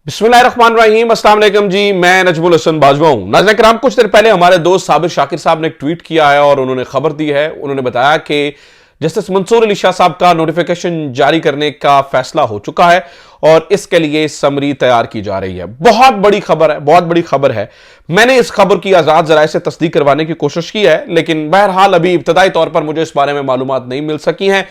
बिस्मिल्लाहिर्रहमानिर्रहीम, अस्सलाम वालेकुम जी। मैं नजमुल हसन बाजवा हूं। नाज़रीन किराम, कुछ देर पहले हमारे दोस्त साबिर शाकिर साहब ने एक ट्वीट किया है और उन्होंने खबर दी है। उन्होंने बताया कि जस्टिस मंसूर अली शाह साहब का नोटिफिकेशन जारी करने का फैसला हो चुका है और इसके लिए समरी तैयार की जा रही है। बहुत बड़ी खबर है, बहुत बड़ी खबर है। मैंने इस खबर की आजाद जराये से तस्दीक करवाने की कोशिश की है, लेकिन बहरहाल अभी इब्तदाई तौर पर मुझे इस बारे में मालूमात नहीं मिल सकी हैं।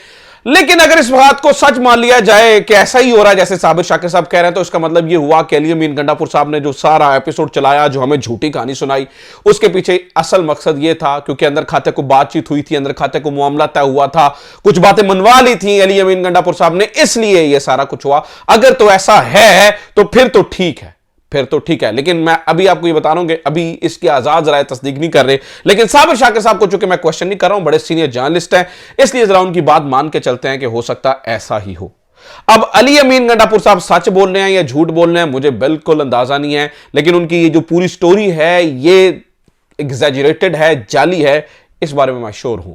लेकिन अगर इस बात को सच मान लिया जाए कि ऐसा ही हो रहा है जैसे साबिर शाकिर साहब कह रहे हैं, तो इसका मतलब ये हुआ कि अली अमीन गंडापुर साहब ने जो सारा एपिसोड चलाया, जो हमें झूठी कहानी सुनाई, उसके पीछे असल मकसद ये था, क्योंकि अंदर खाते को बातचीत हुई थी, अंदर खाते को मामला तय हुआ था, कुछ बातें मनवा ली थी अली अमीन गंडापुर साहब ने, इसलिए यह सारा कुछ हुआ। अगर तो ऐसा है तो फिर तो ठीक है, फिर तो ठीक है। लेकिन मैं अभी आपको ये बता रहा हूं कि अभी इसकी आजाद जराये तस्दीक नहीं कर रहे। लेकिन साबिर शाकिर साहब को चूंकि मैं क्वेश्चन नहीं कर रहा हूं, बड़े सीनियर जर्नलिस्ट हैं, इसलिए जरा उनकी बात मान के चलते हैं कि हो सकता ऐसा ही हो। अब अली अमीन गंडापुर साहब सच बोल रहे हैं या झूठ बोल रहे हैं, मुझे बिल्कुल अंदाजा नहीं है। लेकिन उनकी ये जो पूरी स्टोरी है, ये एग्जैजरेटेड है, जाली है, इस बारे में मैं श्योर हूं।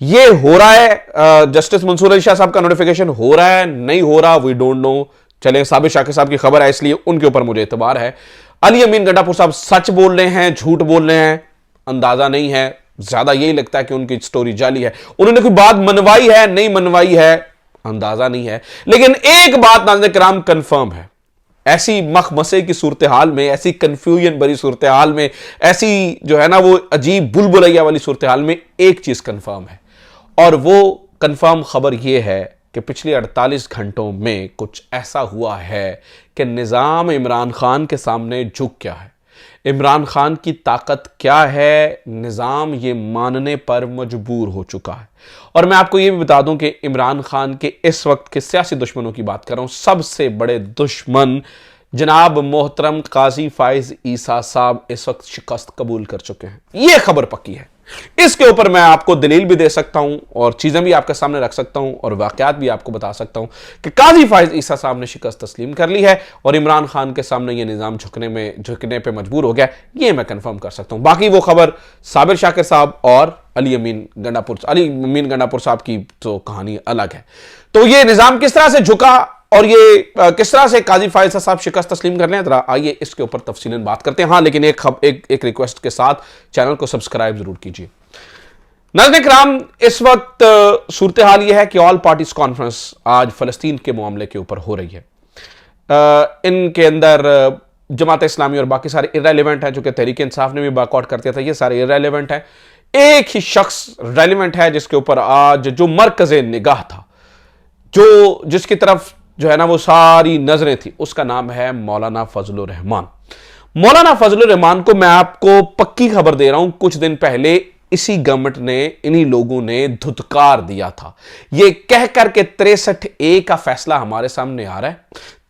ये हो रहा है, जस्टिस मंसूर अली शाह साहब का नोटिफिकेशन हो रहा है, नहीं हो रहा, वी डोंट नो। चले, साबिर शाकिर साहब की खबर है, इसलिए उनके ऊपर मुझे एतबार है। अली अमीन गंडापुर साहब सच बोल रहे हैं, झूठ बोल रहे हैं, अंदाजा नहीं है। ज्यादा यही लगता है कि उनकी स्टोरी जाली है। उन्होंने कोई बात मनवाई है, नहीं मनवाई है, अंदाजा नहीं है। लेकिन एक बात नाज़रीन किराम कंफर्म है, ऐसी मखमसे की सूरत हाल में, ऐसी कंफ्यूजन भरी सूरत हाल में, ऐसी जो है ना वो अजीब बुलबुलैया वाली सूरत हाल में, एक चीज कंफर्म है, और वो कंफर्म खबर यह है कि पिछले 48 घंटों में कुछ ऐसा हुआ है कि निज़ाम इमरान खान के सामने झुक गया है। इमरान खान की ताकत क्या है, निज़ाम ये मानने पर मजबूर हो चुका है। और मैं आपको ये भी बता दूं कि इमरान खान के इस वक्त के सियासी दुश्मनों की बात कर रहा हूं, सबसे बड़े दुश्मन जनाब मोहतरम काजी फाइज ईसा साहब इस वक्त शिकस्त कबूल कर चुके हैं। यह खबर पक्की है। इसके ऊपर मैं आपको दलील भी दे सकता हूं और चीजें भी आपके सामने रख सकता हूं और वाकयात भी आपको बता सकता हूं कि काजी फाइज ईसा साहब ने शिकस्त तस्लीम कर ली है और इमरान खान के सामने यह निजाम झुकने पे मजबूर हो गया। यह मैं कंफर्म कर सकता हूं। बाकी वो खबर साबिर शाकिर साहब और अली अमीन गंडापुर साहब की तो कहानी अलग है। तो यह निजाम किस तरह से झुका और ये किस तरह से काजी फाइज साहब शिकस्त तस्लीम कर लें, जरा आइए इसके ऊपर तफसीलन बात करते हैं। हाँ, लेकिन एक रिक्वेस्ट के साथ, चैनल को सब्सक्राइब जरूर कीजिए। नाज़रीन किराम, इस वक्त सूरत हाल यह है कि ऑल पार्टीज कॉन्फ्रेंस आज फलस्तीन के मामले के ऊपर हो रही है। इनके अंदर जमात इस्लामी और बाकी सारे इररेलेवेंट हैं, जो कि तहरीक इंसाफ ने भी बायकॉट कर दिया था, ये सारे इररेलेवेंट हैं। एक ही शख्स रेलिवेंट है जिसके ऊपर आज जो मरकज़े निगाह था, जो जिसकी तरफ जो है ना वो सारी नजरें थी, उसका नाम है मौलाना फजलुर रहमान। मौलाना फजलुर रहमान को मैं आपको पक्की खबर दे रहा हूं, कुछ दिन पहले इसी गवर्नमेंट ने, इन्हीं लोगों ने धुतकार दिया था, ये कह करके 63A का फैसला हमारे सामने आ रहा है।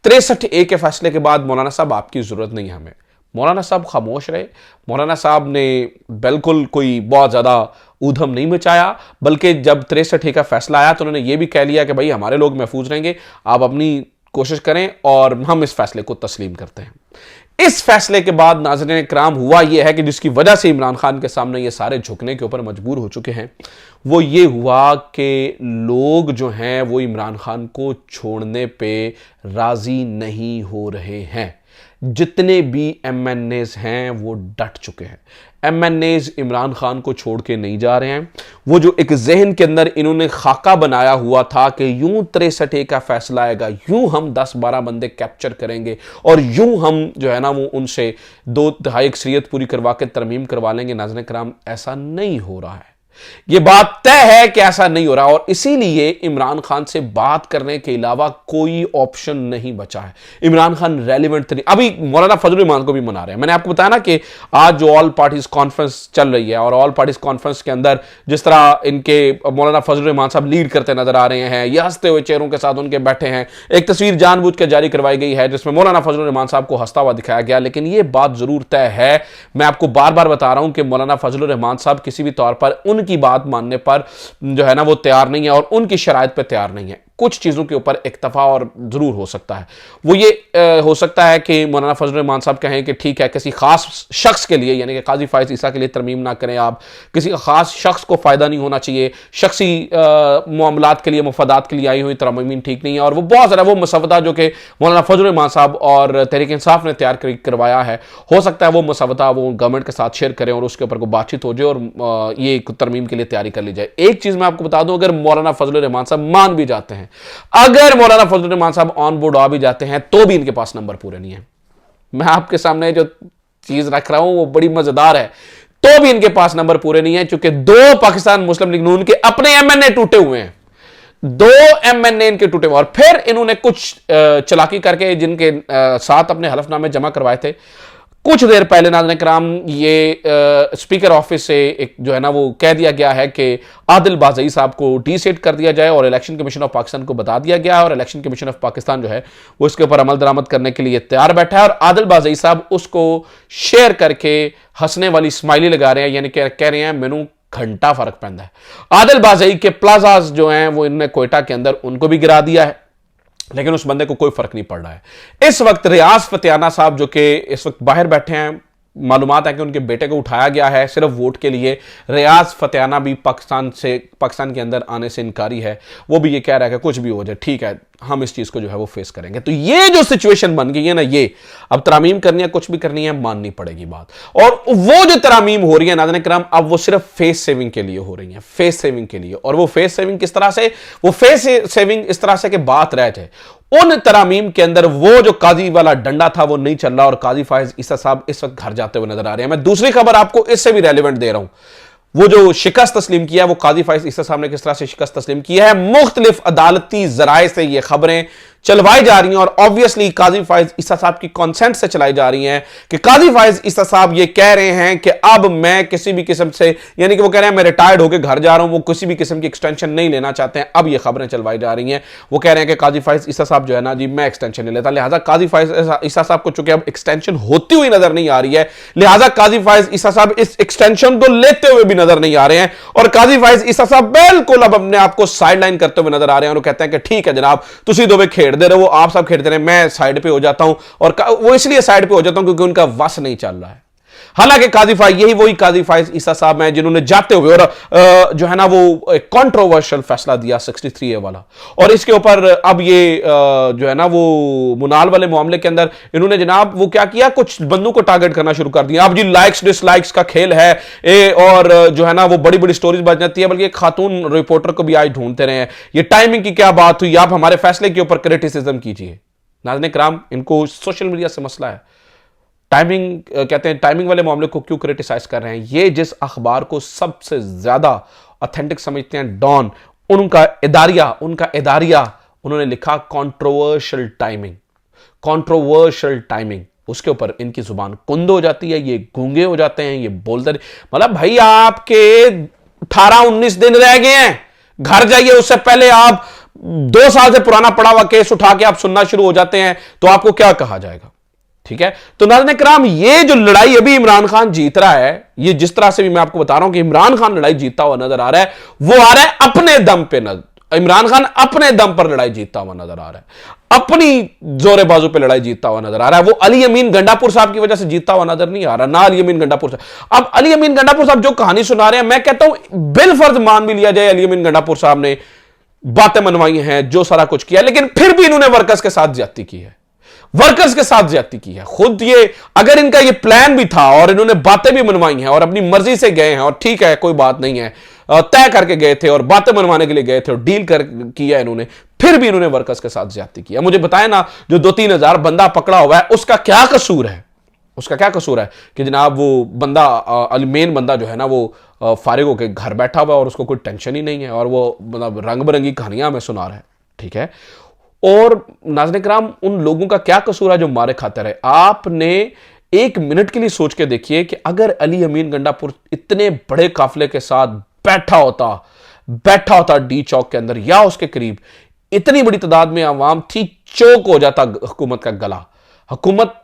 63A के फैसले के बाद मौलाना साहब आपकी जरूरत नहीं है हमें। मौलाना साहब खामोश रहे। मौलाना साहब ने बिल्कुल कोई बहुत ज़्यादा ऊधम नहीं मचाया, बल्कि जब 63A का फैसला आया तो उन्होंने ये भी कह लिया कि भाई हमारे लोग महफूज रहेंगे, आप अपनी कोशिश करें और हम इस फैसले को तस्लीम करते हैं। इस फैसले के बाद नाज़रीन किराम हुआ यह है कि जिसकी वजह से इमरान खान के सामने ये सारे झुकने के ऊपर मजबूर हो चुके हैं, वो ये हुआ कि लोग जो हैं वो इमरान खान को छोड़ने पे राजी नहीं हो रहे हैं। जितने भी MNAs हैं वो डट चुके हैं। MNAs इमरान खान को छोड़ के नहीं जा रहे हैं। वो जो एक जहन के अंदर इन्होंने खाका बनाया हुआ था कि यूं 63A का फैसला आएगा, यूं हम 10-12 बंदे कैप्चर करेंगे और यूं हम जो है ना वो उनसे 2 तिहाई अक्सरियत पूरी करवा के तरमीम करवा लेंगे, नाज़रीन किराम ऐसा नहीं हो रहा है। यह बात तय है कि ऐसा नहीं हो रहा और इसीलिए इमरान खान से बात करने के अलावा कोई ऑप्शन नहीं बचा है। इमरान खान रेलिवेंट नहीं। अभी मौलाना फजलुर रहमान को भी मना रहे हैं। मैंने आपको बताया ना कि आज जो ऑल पार्टीज कॉन्फ्रेंस चल रही है और ऑल पार्टीज कॉन्फ्रेंस के अंदर जिस तरह इनके मौलाना फजलुर रहमान साहब लीड करते नजर आ रहे हैं, ये हंसते हुए चेहरों के साथ उनके बैठे हैं। एक तस्वीर जानबूझ के जारी करवाई गई है जिसमें मौलाना फजलुर रहमान साहब को हंसता हुआ दिखाया गया। लेकिन यह बात जरूर तय है, मैं आपको बार बार बता रहा हूं कि मौलाना फजलुर रहमान साहब किसी भी तौर पर की बात मानने पर जो है ना वो तैयार नहीं है और उनकी शराइत पे तैयार नहीं है। कुछ चीज़ों के ऊपर इक्तफा और ज़रूर हो सकता है। वो ये हो सकता है कि मौलाना फजल रहमान साहब कहें कि ठीक है, किसी खास शख्स के लिए यानी कि काजी फायज ईसा के लिए तरमीम ना करें आप, किसी खास शख्स को फ़ायदा नहीं होना चाहिए, शख्सी मामलात के लिए, मफादात के लिए आई हुई तरमीम ठीक नहीं है। और वो बहुत ज़्यादा वो मसवदा जो कि मौलाना फजल रहमान साहब और तहरीक इंसाफ ने तैयार करवाया है, हो सकता है वो मसवदा वो गवर्नमेंट के साथ शेयर करें और उसके ऊपर कोई बातचीत हो जाए और ये तरमीम के लिए तैयारी कर ली जाए। एक चीज़ मैं आपको बता दूं, अगर मौलाना फजल रहमान साहब मान भी जाते हैं, अगर मौलाना फजल रहमान साहब ऑन बोर्ड आ भी जाते हैं, तो भी इनके पास नंबर पूरे नहीं है। मैं आपके सामने जो चीज रख रहा हूं वो बड़ी मजेदार है, तो भी इनके पास नंबर पूरे नहीं है, क्योंकि 2 पाकिस्तान मुस्लिम लीग नून के अपने एमएनए टूटे हुए हैं, 2 एमएनए इनके टूटे हुए, और फिर इन्होंने कुछ चलाकी करके जिनके साथ अपने हलफनामे जमा करवाए थे। कुछ देर पहले नाज़रीन कराम ये स्पीकर ऑफिस से एक जो है ना वो कह दिया गया है कि आदिल बाज़ई साहब को डीसेट कर दिया जाए और इलेक्शन कमीशन ऑफ पाकिस्तान को बता दिया गया है, और इलेक्शन कमीशन ऑफ पाकिस्तान जो है वो इसके ऊपर अमल दरामद करने के लिए तैयार बैठा है। और आदिल बाज़ई साहब उसको शेयर करके हंसने वाली स्माइली लगा रहे हैं, यानी कह रहे हैं मैनू घंटा फर्क पैंदा है। आदिल बाज़ई के प्लाजाज जो हैं वो इन्होंने कोयटा के अंदर उनको भी गिरा दिया है, लेकिन उस बंदे को कोई फर्क नहीं पड़ रहा है। इस वक्त रियाज फतेहाना साहब जो कि इस वक्त बाहर बैठे हैं, मालूमात है कि उनके बेटे को उठाया गया है सिर्फ वोट के लिए। रियाज फतेहाना भी पाकिस्तान के अंदर आने से इनकारी है, वो भी ये कह रहा है कि कुछ भी हो जाए ठीक है, हम इस चीज को जो है वो फेस करेंगे। तो ये जो सिचुएशन बन गई है ना, ये अब तरामीम करनी है, कुछ भी करनी है, माननी पड़ेगी बात। और वो जो तरामीम हो रही है नाज़रीन किराम, अब वो सिर्फ फेस सेविंग के लिए हो रही है, फेस सेविंग के लिए। और वो फेस सेविंग किस तरह से, वो फेस सेविंग इस तरह से कि बात रह जाए, उन तरामीम के अंदर वो जो काजी वाला डंडा था वो नहीं चल रहा, और काजी फायज ईसा साहब इस वक्त घर जाते हुए नजर आ रहे हैं। मैं दूसरी खबर आपको इससे भी रेलिवेंट दे रहा हूं, वो जो शिकस्त तस्लीम किया है वो काजी फायज ईसा साहब ने किस तरह से शिकस्त तस्लीम किया है। मुख्तलिफ अदालती जराए से ये खबरें चलवाई जा रही हैं, और ऑब्वियसली काजी फायज ईसा साहब की कंसेंट से चलाई जा रही हैं कि काजी फायज ईसा साहब ये कह रहे हैं कि अब मैं किसी भी किस्म से, यानी कि वो कह रहे हैं मैं रिटायर्ड होकर घर जा रहा हूं, वो किसी भी किस्म की एक्सटेंशन नहीं लेना चाहते हैं। अब ये खबरें चलवाई जा रही हैं, वो कह रहे हैं कि काजी फायज ईसा साहब जो है ना जी, मैं एक्सटेंशन नहीं लेता, लिहाजा काजी फायज ईसा साहब को चूंकि अब एक्सटेंशन होती हुई नजर नहीं आ रही है, लिहाजा काजी फायज ईसा साहब इस एक्सटेंशन को लेते हुए भी नजर नहीं आ रहे हैं, और काजी फायज ईसा साहब बिल्कुल अब अपने आप को साइड लाइन करते हुए नजर आ रहे हैं, और कहते हैं कि ठीक है जनाब, तुसी दोवे खेड़ते रहो, आप सब खेड़ते रहे, मैं साइड पे हो जाता हूं। और वो इसलिए साइड पे हो जाता हूं क्योंकि उनका वस नहीं चल रहा है। हालांकि काजी फायज, यही वही काजी फायज ईसा साहब हैं जिन्होंने जाते हुए और जो है ना वो एक कंट्रोवर्शियल फैसला दिया 63A वाला, और इसके ऊपर अब ये जो है ना वो मुनाल वाले मामले के अंदर इन्होंने जनाब वो क्या किया, कुछ बंदों को टारगेट करना शुरू कर दिया। अब जी लाइक्स डिसलाइक्स का खेल है, और जो है ना वो बड़ी बड़ी स्टोरीज बन जाती है। बल्कि एक खातून रिपोर्टर को भी आज ढूंढते रहे हैं, ये टाइमिंग की क्या बात हुई, आप हमारे फैसले के ऊपर क्रिटिसिज्म कीजिए। नाज़रीन किराम, इनको सोशल मीडिया से मसला है, टाइमिंग कहते हैं, टाइमिंग वाले मामले को क्यों क्रिटिसाइज कर रहे हैं। ये जिस अखबार को सबसे ज्यादा ऑथेंटिक समझते हैं, डॉन, उनका इदारिया उन्होंने लिखा कंट्रोवर्शियल टाइमिंग, कंट्रोवर्शियल टाइमिंग। उसके ऊपर इनकी जुबान कुंद हो जाती है, ये गूंगे हो जाते हैं, ये बोलते नहीं। मतलब भाई आपके 18-19 दिन रह गए हैं, घर जाइए, उससे पहले आप 2 साल से पुराना पड़ा हुआ केस उठा के आप सुनना शुरू हो जाते हैं, तो आपको क्या कहा जाएगा। ठीक है, तो नाज़रीन किराम, ये जो लड़ाई अभी इमरान खान जीत रहा है, ये जिस तरह से भी मैं आपको बता रहा हूं कि इमरान खान लड़ाई जीतता हुआ नजर आ रहा है, वो आ रहा है अपने दम पे। इमरान खान अपने दम पर लड़ाई जीतता हुआ नजर आ रहा है, अपनी जोरे बाजू पे लड़ाई जीतता हुआ नजर आ रहा है। वो अली अमीन गंडापुर साहब की वजह से जीतता हुआ नजर नहीं आ रहा, ना अली अमीन गंडापुर साहब। अब अली अमीन गंडापुर साहब जो कहानी सुना रहे हैं, मैं कहता हूं बिलफर्ज मान भी लिया जाए अली अमीन गंडापुर साहब ने बातें मनवाई हैं, जो सारा कुछ किया, लेकिन फिर भी इन्होंने वर्कर्स के साथ ज्यादती की है, वर्कर्स के साथ ज्यादती की है। खुद ये अगर इनका ये प्लान भी था और इन्होंने बातें भी मनवाई हैं और अपनी मर्जी से गए हैं, और ठीक है कोई बात नहीं है, तय करके गए थे और बातें मनवाने के लिए गए थे और डील किया इन्होंने, फिर भी इन्होंने वर्कर्स के साथ ज्यादती किया। मुझे बताएं ना, जो 2-3 हजार बंदा पकड़ा हुआ है, उसका क्या कसूर है, उसका क्या कसूर है कि जनाब वो बंदा मेन बंदा जो है ना वो फारिग होकर घर बैठा हुआ है और उसको कोई टेंशन ही नहीं है, और वो मतलब रंग बिरंगी कहानियां हमें सुना रहा है। ठीक है, और नाज़रीन किराम, उन लोगों का क्या कसूर है जो मारे खाते रहे। आपने 1 मिनट के लिए सोच के देखिए कि अगर अली अमीन गंडापुर इतने बड़े काफिले के साथ बैठा होता डी चौक के अंदर या उसके करीब, इतनी बड़ी तादाद में आवाम थी, चौक हो जाता हुकूमत का गला। हुकूमत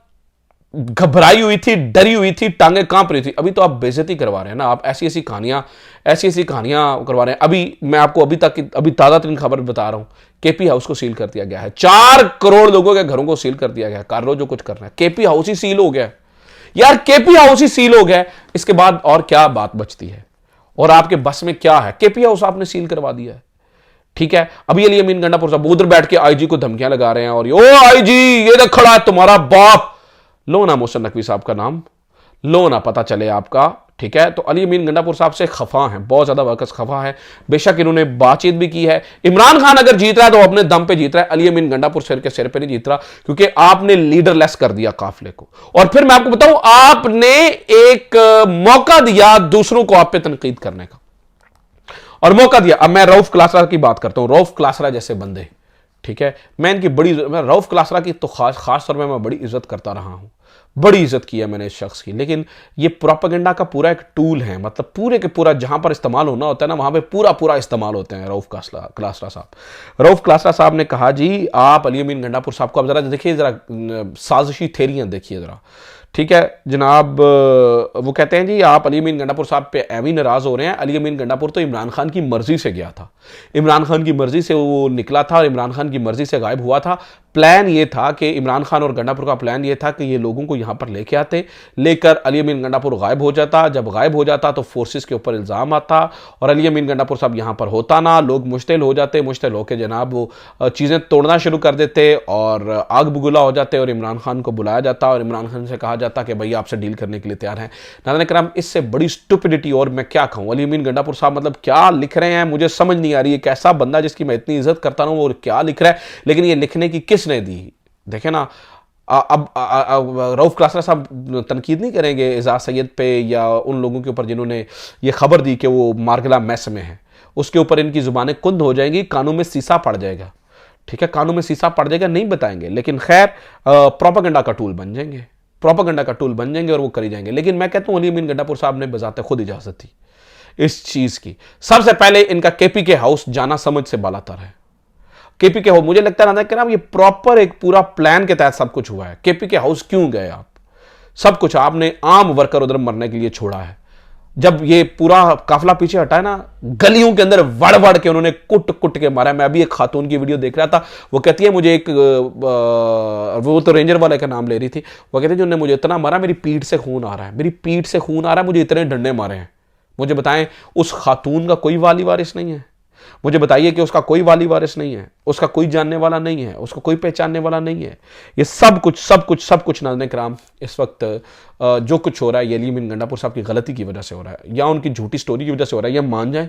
घबराई हुई थी, डरी हुई थी, टांगे कांप रही थी। अभी तो आप बेइज्जती करवा रहे हैं ना, आप ऐसी ऐसी कहानियां करवा रहे हैं। अभी मैं आपको अभी ताजा तरीन खबर बता रहा हूं, केपी हाउस को सील कर दिया गया है। 4 करोड़ लोगों के घरों को सील कर दिया गया है। कर लो जो कुछ करना है, केपी हाउस ही सील हो गया यार, केपी हाउस ही सील हो गया। इसके बाद और क्या बात बचती है, और आपके बस में क्या है? केपी हाउस आपने सील करवा दिया है, ठीक है। अभी अली अमीन गंडापुर साहब उधर बैठ के आईजी को धमकियां लगा रहे हैं, और ओ आईजी ये देख खड़ा है तुम्हारा बाप, लो ना मोहसिन नकवी साहब का नाम, लो ना पता चले आपका, ठीक है। तो अली अमीन गंडापुर साहब से खफा हैं, बहुत ज्यादा वर्कर्स खफा है। बेशक इन्होंने बातचीत भी की है। इमरान खान अगर जीत रहा है तो अपने दम पे जीत रहा है, अली अमीन गंडापुर सिर के सिर पे नहीं जीत रहा, क्योंकि आपने लीडरलेस कर दिया काफिले को। और फिर मैं आपको बताऊं, आपने एक मौका दिया दूसरों को आप पे तनकीद करने का, और मौका दिया। अब मैं रऊफ क्लासरा की बात करता हूं, रऊफ क्लासरा जैसे बंदे, ठीक है, मैं रऊफ क्लासरा की तो खास तौर में मैं बड़ी इज्जत करता रहा हूं, बड़ी इज्जत की है मैंने इस शख्स की। लेकिन ये प्रोपेगेंडा का पूरा एक टूल है, मतलब पूरे के पूरा जहां पर इस्तेमाल होना होता है ना, वहां पे पूरा इस्तेमाल होते हैं रऊफ क्लासरा साहब। रऊफ क्लासरा साहब ने कहा जी आप अली अमीन गंडापुर साहब को, अब जरा देखिए, जरा साजिशी थेरियां देखिए जरा, ठीक है जनाब। वो कहते हैं जी आप अली अमीन गंडापुर साहब पे एवं नाराज हो रहे हैं। अली अमीन गंडापुर तो इमरान खान की मर्जी से गया था, इमरान खान की मर्जी से वो निकला था और इमरान खान की मर्जी से गायब हुआ था। प्लान ये था कि इमरान खान और गंडापुर का प्लान ये था कि ये लोगों को यहाँ पर लेके आते, लेकर अली अमीन गंडापुर गायब हो जाता। जब गायब हो जाता तो फोर्सेस के ऊपर इल्ज़ाम आता और अली अमीन गंडापुर साहब यहाँ पर होता ना, लोग मुश्तिल हो जाते, मुश्तिल होकर जनाब वो चीज़ें तोड़ना शुरू कर देते और आग बगुला हो जाते, और इमरान खान को बुलाया जाता और इमरान खान से कहा जाता कि भैया आपसे डील करने के लिए तैयार हैं। नाज़रीन करम, इससे बड़ी स्टुपिडिटी और मैं क्या कहूँ। अली अमीन गंडापुर साहब मतलब क्या लिख रहे हैं मुझे समझ नहीं आ रही है। एक ऐसा बंदा जिसकी मैं इतनी इज्जत करता हूँ और क्या लिख रहा है, लेकिन ये लिखने की किसने दी? देखे ना, अब रऊफ क्लासरा साहब तनकीद नहीं करेंगे एजाज सैयद पे या उन लोगों के ऊपर जिन्होंने ये खबर दी कि वो मारगला मैस में है, उसके ऊपर इनकी जुबानें कुंद हो जाएंगी, कानों में सीसा पड़ जाएगा, ठीक है, कानों में सीसा पड़ जाएगा, नहीं बताएंगे। लेकिन खैर प्रोपेगेंडा का टूल बन जाएंगे, प्रोपेगेंडा का टूल बन जाएंगे और वो करी जाएंगे। लेकिन मैं कहता हूं अली अमीन गंडापुर साहब ने बजाते खुद इजाजत थी इस चीज की। सबसे पहले इनका केपी के हाउस जाना समझ से बालातर है। केपी के हाउस, मुझे लगता है ना ये प्रॉपर एक पूरा प्लान के तहत सब कुछ हुआ है। केपी के हाउस क्यों गए आप? सब कुछ आपने आम वर्कर उधर मरने के लिए छोड़ा है। जब ये पूरा काफिला पीछे हटा है ना, गलियों के अंदर वड़ वड़ के उन्होंने कुट कुट के मारा है। मैं अभी एक खातून की वीडियो देख रहा था, वो कहती है मुझे एक वो तो रेंजर वाले का नाम ले रही थी, वो कहती है जिन्होंने मुझे इतना मारा, मेरी पीठ से खून आ रहा है, मेरी पीठ से खून आ रहा है, मुझे इतने डंडे मारे हैं। मुझे बताएं उस खातून का कोई वाली वारिस नहीं है? मुझे बताइए कि उसका कोई वाली वारिस नहीं है, उसका कोई जानने वाला नहीं है, उसका कोई पहचानने वाला नहीं है। ये सब कुछ नाज़रीन किराम इस वक्त जो कुछ हो रहा है ये अली अमीन गंडापुर साहब की गलती की वजह से हो रहा है या उनकी झूठी स्टोरी की वजह से हो रहा है, ये मान जाए,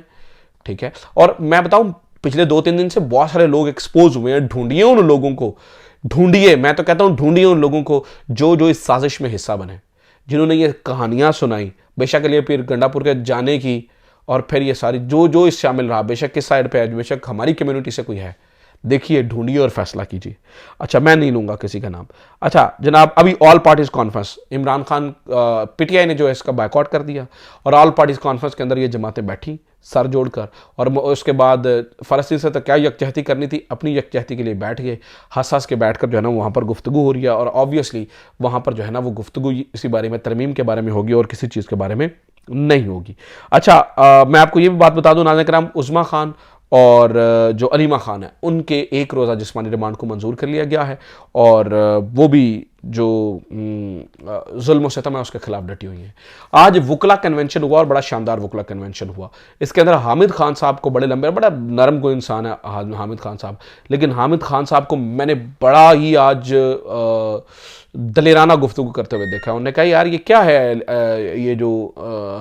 ठीक है। और मैं बताऊं पिछले 2-3 दिन से बहुत सारे लोग एक्सपोज हुए हैं। ढूंढिए उन लोगों को, ढूंढिए, मैं तो कहता हूं ढूंढिए उन लोगों को जो इस साजिश में हिस्सा बने, जिन्होंने ये कहानियां सुनाई, बेशक अली अमीन गंडापुर के जाने की, और फिर ये सारी जो इस शामिल रहा, बेशक किस साइड पे है, बेशक हमारी कम्युनिटी से कोई है, देखिए ढूंढिए और फैसला कीजिए। अच्छा, मैं नहीं लूंगा किसी का नाम। अच्छा जनाब, अभी all parties conference, Imran Khan PTI ने जो है इसका बायकॉट कर दिया और ऑल पार्टीज कॉन्फ्रेंस के अंदर ये जमातें बैठी सर जोड़कर, और उसके बाद फ़लस्तीन से तो क्या यकजहती करनी थी, अपनी यकजहती के लिए बैठ गए, हंस के बैठ कर जो है ना वहाँ पर गुफ्तगू हो रही है, और ऑब्वियसली वहाँ पर जो है ना वो गुफ्तगू इसी बारे में, तरमीम के बारे में होगी और किसी चीज़ के बारे में नहीं होगी। अच्छा मैं आपको ये भी बात बता दूं नाज़रीन किराम, उज़मा खान और जो अलीमा खान है उनके एक रोज़ा जिस्मानी रिमांड को मंजूर कर लिया गया है, और वो भी जो जुल्म सितम है उसके खिलाफ डटी हुई हैं। आज वकला कन्वेंशन हुआ और बड़ा शानदार वकला कन्वेंशन हुआ। इसके अंदर हामिद खान साहब को, बड़े लंबे, बड़ा नरम को इंसान है हामिद खान साहब, लेकिन हामिद खान साहब को मैंने बड़ा ही आज दलेराना गुफ्तगू करते हुए देखा। उन्होंने कहा यार ये क्या है, ये जो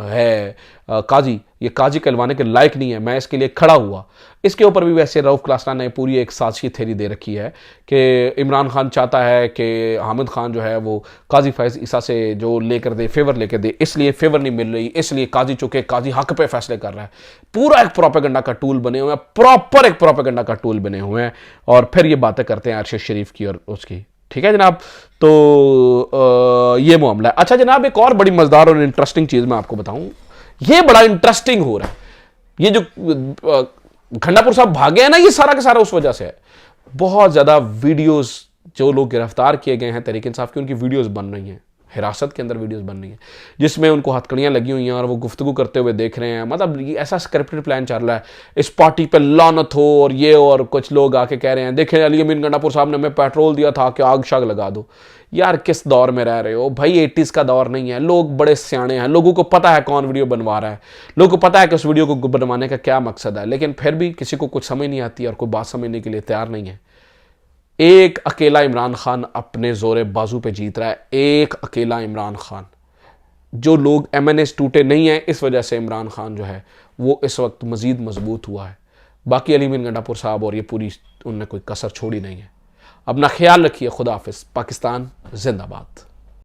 है काजी, ये काजी कहलवाने के लायक नहीं है, मैं इसके लिए खड़ा हुआ। इसके ऊपर भी वैसे रऊफ क्लासरा ने पूरी एक साजिशी थ्योरी दे रखी है कि इमरान खान चाहता है कि हामिद खान जो है वो काजी फैज़ ईसा से जो लेकर दे, फेवर लेकर दे, इसलिए फेवर नहीं मिल रही, इसलिए काजी चुके, काजी हक पे फैसले कर रहा है। पूरा एक प्रोपेगेंडा का टूल बने हुए हैं, प्रॉपर एक प्रोपेगेंडा का टूल बने हुए हैं, और फिर ये बातें करते हैं अरशद शरीफ की और उसकी, ठीक है जनाब। तो ये मामला है। अच्छा जनाब, एक और बड़ी मजेदार और इंटरेस्टिंग चीज़ मैं आपको बताऊं, ये बड़ा इंटरेस्टिंग हो रहा है। ये जो गंडापुर साहब भागे हैं ना, ये सारा का सारा उस वजह से है। बहुत ज़्यादा वीडियोस जो लोग गिरफ्तार किए गए हैं तहरीक इंसाफ की, उनकी वीडियोस बन रही हैं, हिरासत के अंदर वीडियोस बन रही हैं जिसमें उनको हथकड़ियाँ लगी हुई हैं और वो गुफ्तगू करते हुए देख रहे हैं। मतलब ये ऐसा स्क्रिप्टेड प्लान चल रहा है, इस पार्टी पे लानत हो और ये, और कुछ लोग आके कह रहे हैं देखें अली अमीन गंडापुर साहब ने हमें पेट्रोल दिया था कि आग शाग लगा दो। यार किस दौर में रह रहे हो भाई, 80s का दौर नहीं है। लोग बड़े सियाणे हैं, लोगों को पता है कौन वीडियो बनवा रहा है, लोगों को पता है कि उस वीडियो को बनवाने का क्या मकसद है, लेकिन फिर भी किसी को कुछ समझ नहीं आती और कोई बात समझने के लिए तैयार नहीं है। एक अकेला इमरान खान अपने जोरे बाजू पे जीत रहा है, एक अकेला इमरान खान। जो लोग MNAs टूटे नहीं हैं, इस वजह से इमरान खान जो है वो इस वक्त मजीद मजबूत हुआ है। बाकी अली अमीन गंडापुर साहब और ये पूरी, उनने कोई कसर छोड़ी नहीं है। अपना ख्याल रखिए, खुदा हाफिज़, पाकिस्तान जिंदाबाद।